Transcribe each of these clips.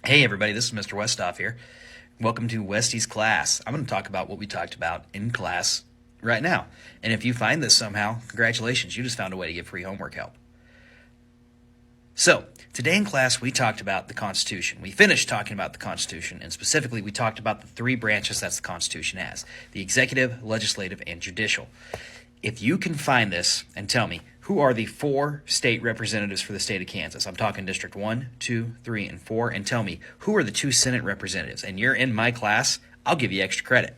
Hey everybody, this is Mr. Westhoff here. Welcome to Westy's class. I'm going to talk about what we talked about in class right now. And if you find this somehow, congratulations, you just found a way to get free homework help. So, today in class we talked about the Constitution. We finished talking about the Constitution, and specifically we talked about the three branches that the Constitution has: the executive, legislative, and judicial. If you can find this and tell me, who are the four state representatives for the state of Kansas? I'm talking District 1, 2, 3, and 4, and tell me, who are the two Senate representatives? And you're in my class, I'll give you extra credit.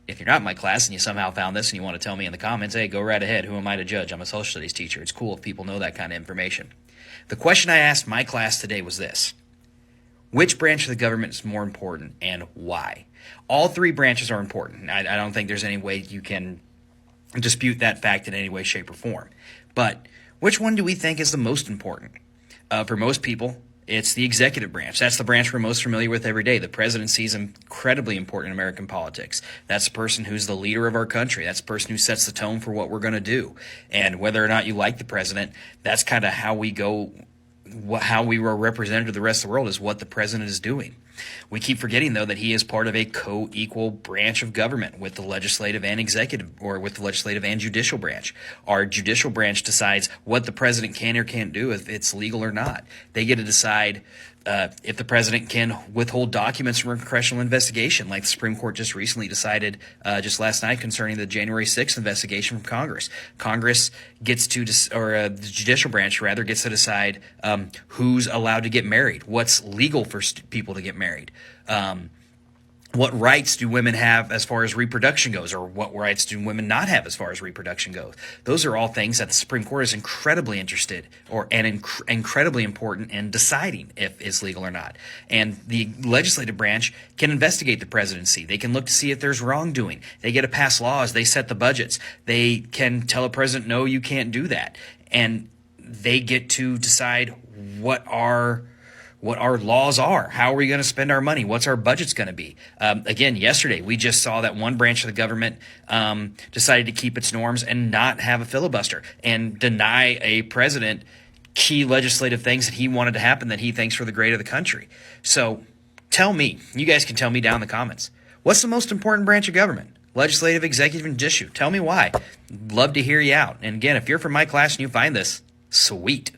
If you're not in my class and you somehow found this and you want to tell me in the comments, hey, go right ahead. Who am I to judge? I'm a social studies teacher. It's cool if people know that kind of information. The question I asked my class today was this: which branch of the government is more important and why? All three branches are important. I don't think there's any way you can dispute that fact in any way, shape, or form. But which one do we think is the most important? For most people, it's the executive branch. That's the branch we're most familiar with every day. The presidency is incredibly important in American politics. That's the person who's the leader of our country. That's the person who sets the tone for what we're going to do. And whether or not you like the president, that's kind of how we go, how we are represented to the rest of the world, is what the president is doing. We keep forgetting, though, that he is part of a co-equal branch of government with the legislative and executive, or with the legislative and judicial branch. Our judicial branch decides what the president can or can't do, if it's legal or not. They get to decide if the president can withhold documents from a congressional investigation, like the Supreme Court just recently decided just last night concerning the January 6th investigation from Congress. Congress gets to, the judicial branch rather, gets to decide who's allowed to get married, what's legal for people to get married. What rights do women have as far as reproduction goes, or what rights do women not have as far as reproduction goes? Those are all things that the Supreme Court is incredibly interested incredibly important in deciding if it's legal or not. And the legislative branch can investigate the presidency. They can look to see if there's wrongdoing. They get to pass laws. They set the budgets. They can tell a president, no, you can't do that. And they get to decide what our laws are. How are we going to spend our money? What's our budget's going to be? Again, yesterday, we just saw that one branch of the government decided to keep its norms and not have a filibuster and deny a president key legislative things that he wanted to happen that he thinks for the great of the country. So tell me, you guys can tell me down in the comments, what's the most important branch of government? Legislative, executive, and judicial. Tell me why. Love to hear you out. And again, if you're from my class and you find this, sweet.